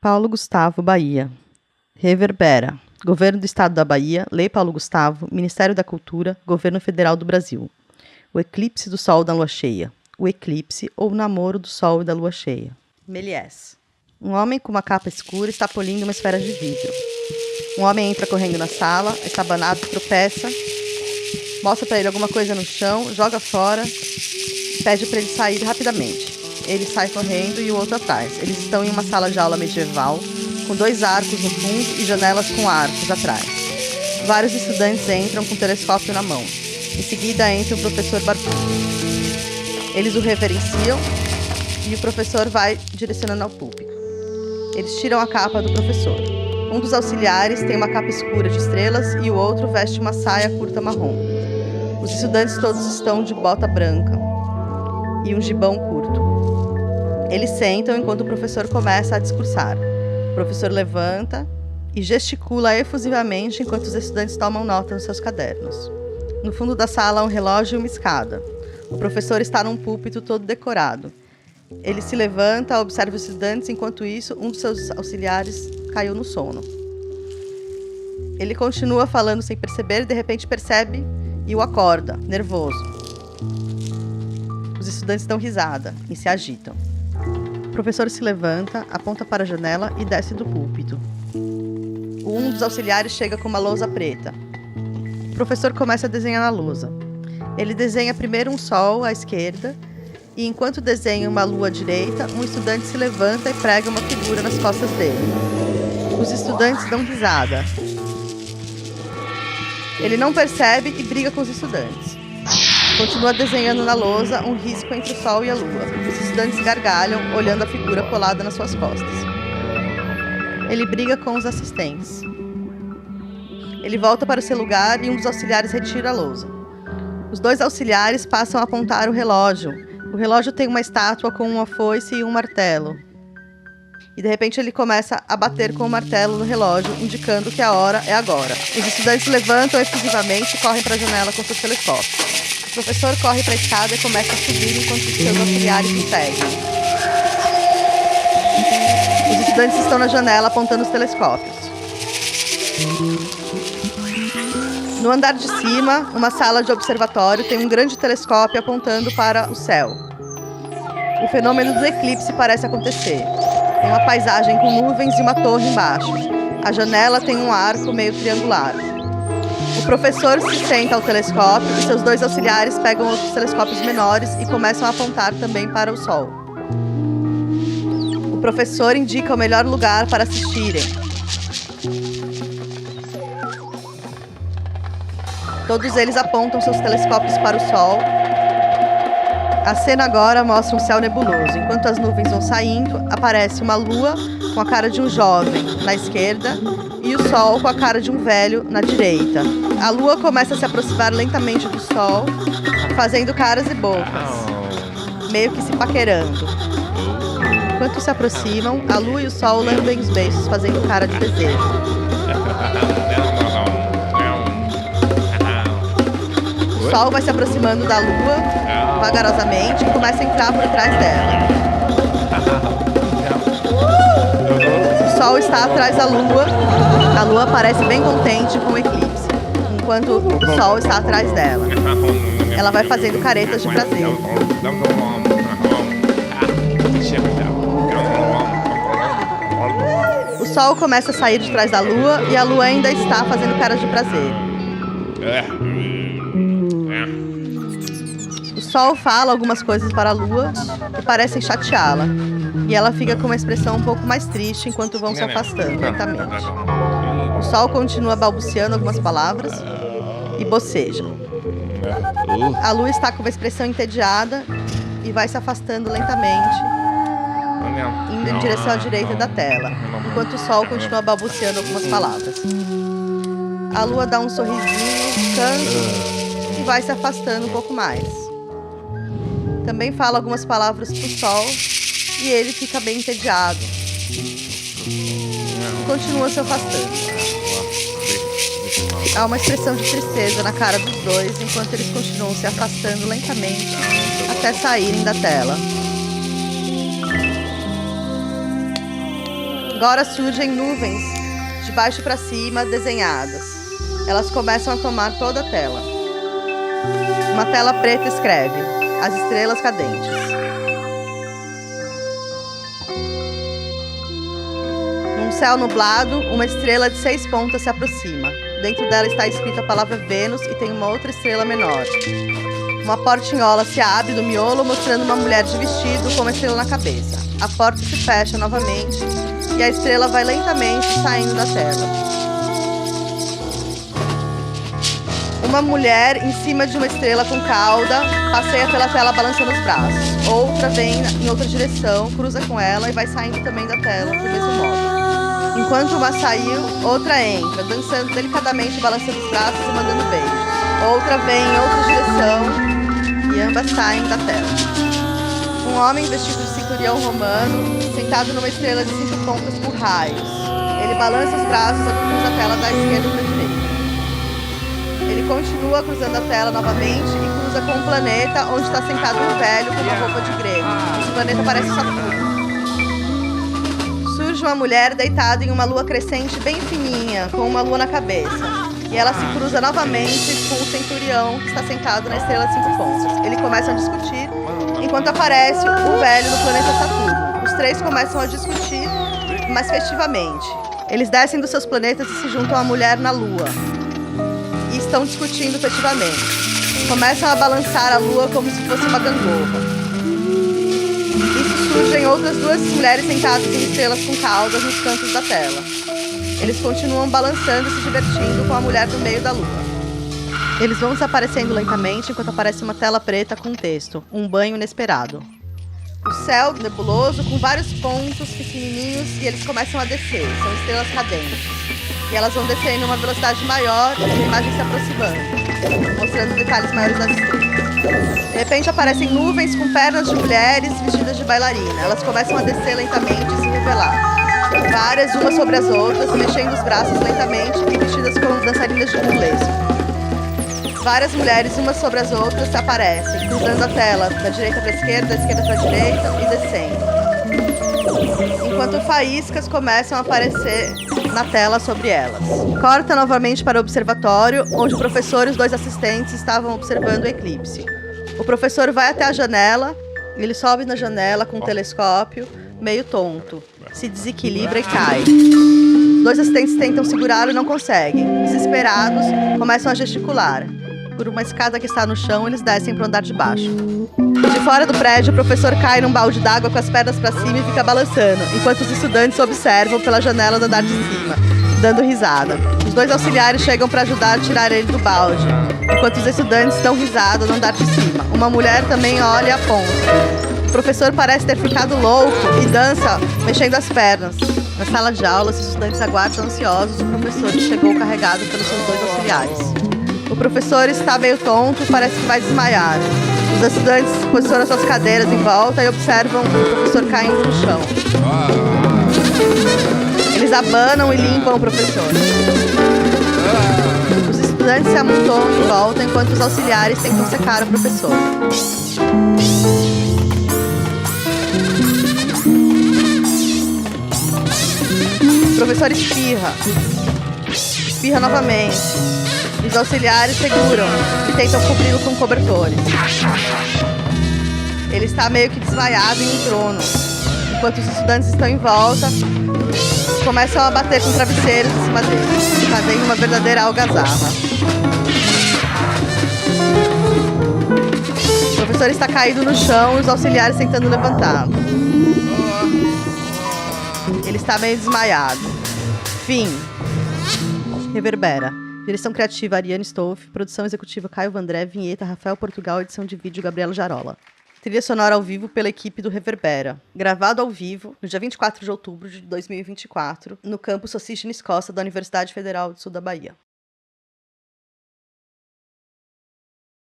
Paulo Gustavo, Bahia. Reverbera. Governo do Estado da Bahia, Lei Paulo Gustavo, Ministério da Cultura, Governo Federal do Brasil. O eclipse do Sol da Lua Cheia. O eclipse ou namoro do Sol e da Lua Cheia. Méliès. Um homem com uma capa escura está polindo uma esfera de vidro. Um homem entra correndo na sala, estabanado, tropeça, mostra para ele alguma coisa no chão, joga fora e pede para ele sair rapidamente. Ele sai correndo e o outro atrás. Eles estão em uma sala de aula medieval, com 2 arcos no fundo e janelas com arcos atrás. Vários estudantes entram com o telescópio na mão. Em seguida entra o professor barbudo. Eles o reverenciam e o professor vai direcionando ao púlpito. Eles tiram a capa do professor. Um dos auxiliares tem uma capa escura de estrelas e o outro veste uma saia curta marrom. Os estudantes todos estão de bota branca e um gibão curto. Eles sentam enquanto o professor começa a discursar. O professor levanta e gesticula efusivamente enquanto os estudantes tomam nota nos seus cadernos. No fundo da sala há um relógio e uma escada. O professor está num púlpito todo decorado. Ele se levanta, observa os estudantes, enquanto isso, um dos seus auxiliares caiu no sono. Ele continua falando sem perceber e de repente percebe e o acorda, nervoso. Os estudantes dão risada e se agitam. O professor se levanta, aponta para a janela e desce do púlpito. Um dos auxiliares chega com uma lousa preta. O professor começa a desenhar na lousa. Ele desenha primeiro um sol à esquerda e, enquanto desenha uma lua à direita, um estudante se levanta e prega uma figura nas costas dele. Os estudantes dão risada. Ele não percebe e briga com os estudantes. Continua desenhando na lousa um risco entre o sol e a lua. Os estudantes gargalham, olhando a figura colada nas suas costas. Ele briga com os assistentes. Ele volta para o seu lugar e um dos auxiliares retira a lousa. Os 2 auxiliares passam a apontar o relógio. O relógio tem uma estátua com uma foice e um martelo. E de repente ele começa a bater com o martelo no relógio, indicando que a hora é agora. Os estudantes levantam efusivamente e correm para a janela com seus telescópios. O professor corre para a escada e começa a subir enquanto os seus auxiliares o seguem. Os estudantes estão na janela apontando os telescópios. No andar de cima, uma sala de observatório tem um grande telescópio apontando para o céu. O fenômeno do eclipse parece acontecer. Tem uma paisagem com nuvens e uma torre embaixo. A janela tem um arco meio triangular. O professor se senta ao telescópio e seus 2 auxiliares pegam outros telescópios menores e começam a apontar também para o sol. O professor indica o melhor lugar para assistirem. Todos eles apontam seus telescópios para o sol. A cena agora mostra um céu nebuloso. Enquanto as nuvens vão saindo, aparece uma lua com a cara de um jovem na esquerda e o sol com a cara de um velho na direita. A lua começa a se aproximar lentamente do sol, fazendo caras e bocas, meio que se paquerando. Enquanto se aproximam, a lua e o sol lambem os beiços, fazendo cara de desejo. O sol vai se aproximando da lua vagarosamente e começa a entrar por trás dela. O sol está atrás da lua. A lua parece bem contente com o eclipse, enquanto o sol está atrás dela. Ela vai fazendo caretas de prazer. O sol começa a sair de trás da lua e a lua ainda está fazendo caras de prazer. O sol fala algumas coisas para a lua que parecem chateá-la. E ela fica com uma expressão um pouco mais triste enquanto vão se afastando lentamente. O sol continua balbuciando algumas palavras e boceja. A lua está com uma expressão entediada e vai se afastando lentamente, indo em direção à direita da tela, enquanto o sol continua balbuciando algumas palavras. A lua dá um sorrisinho, cansa e vai se afastando um pouco mais. Também fala algumas palavras para o sol e ele fica bem entediado. Continua se afastando. Há uma expressão de tristeza na cara dos 2 enquanto eles continuam se afastando lentamente até saírem da tela. Agora surgem nuvens de baixo para cima desenhadas. Elas começam a tomar toda a tela. Uma tela preta escreve: As Estrelas Cadentes. Num céu nublado, uma estrela de 6 pontas se aproxima. Dentro dela está escrita a palavra Vênus e tem uma outra estrela menor. Uma portinhola se abre do miolo, mostrando uma mulher de vestido com uma estrela na cabeça. A porta se fecha novamente e a estrela vai lentamente saindo da tela. Uma mulher em cima de uma estrela com cauda passeia pela tela balançando os braços. Outra vem em outra direção, cruza com ela e vai saindo também da tela do mesmo modo. Enquanto uma saiu, outra entra, dançando delicadamente, balançando os braços e mandando beijos. Outra vem em outra direção e ambas saem da tela. Um homem vestido de centurião romano, sentado numa estrela de 5 pontas com raios. Ele balança os braços e cruza a tela da esquerda para a direita. Ele continua cruzando a tela novamente e cruza com um planeta onde está sentado um velho com uma roupa de grego. O planeta parece Saturno. Surge uma mulher deitada em uma lua crescente bem fininha, com uma lua na cabeça. E ela se cruza novamente com o centurião que está sentado na estrela de 5 pontas. Eles começam a discutir, enquanto aparece o velho no planeta Saturno. Os três começam a discutir, mas festivamente. Eles descem dos seus planetas e se juntam à mulher na lua. E estão discutindo festivamente. Começam a balançar a lua como se fosse uma gangorra. Isso surgem outras 2 mulheres sentadas em estrelas com caudas nos cantos da tela. Eles continuam balançando e se divertindo com a mulher no meio da lua. Eles vão desaparecendo lentamente enquanto aparece uma tela preta com texto: Um banho inesperado. O céu nebuloso com vários pontos pequenininhos e eles começam a descer. São estrelas cadentes. E elas vão descendo em uma velocidade maior e a imagem se aproximando, mostrando detalhes maiores das estrelas. De repente aparecem nuvens com pernas de mulheres vestidas de bailarina. Elas começam a descer lentamente e se revelar. Várias umas sobre as outras, mexendo os braços lentamente e vestidas como dançarinas de burlesco. Várias mulheres umas sobre as outras aparecem, cruzando a tela da direita para a esquerda, da esquerda para a direita e descendo. Enquanto faíscas começam a aparecer na tela sobre elas. Corta novamente para o observatório, onde o professor e os 2 assistentes estavam observando o eclipse. O professor vai até a janela, ele sobe na janela com um telescópio, meio tonto, se desequilibra e cai. Os 2 assistentes tentam segurá-lo e não conseguem. Desesperados, começam a gesticular. Por uma escada que está no chão, eles descem para o andar de baixo. De fora do prédio, o professor cai num balde d'água com as pernas para cima e fica balançando, enquanto os estudantes observam pela janela do andar de cima, dando risada. Os 2 auxiliares chegam para ajudar a tirar ele do balde, enquanto os estudantes dão risada no andar de cima. Uma mulher também olha e aponta. O professor parece ter ficado louco e dança, mexendo as pernas. Na sala de aula, os estudantes aguardam ansiosos o professor que chegou carregado pelos seus 2 auxiliares. O professor está meio tonto e parece que vai desmaiar. Os estudantes posicionam suas cadeiras em volta e observam o professor caindo no chão. Eles abanam e limpam o professor. Os estudantes se amontoam em volta enquanto os auxiliares tentam secar o professor. O professor espirra. Espirra novamente. Os auxiliares seguram e tentam cobri-lo com cobertores. Ele está meio que desmaiado em um trono, enquanto os estudantes estão em volta, começam a bater com travesseiros em cima dele, fazendo uma verdadeira algazarra. O professor está caído no chão e os auxiliares tentando levantá-lo. Ele está meio desmaiado. Fim. Reverbera. Direção criativa, Ariane Stolf. Produção executiva, Caio Vandré. Vinheta, Rafael Portugal. Edição de vídeo, Gabriela Jarola. Trilha sonora ao vivo pela equipe do Reverbera. Gravado ao vivo, no dia 24 de outubro de 2024, no campus Society Escoça da Universidade Federal do Sul da Bahia.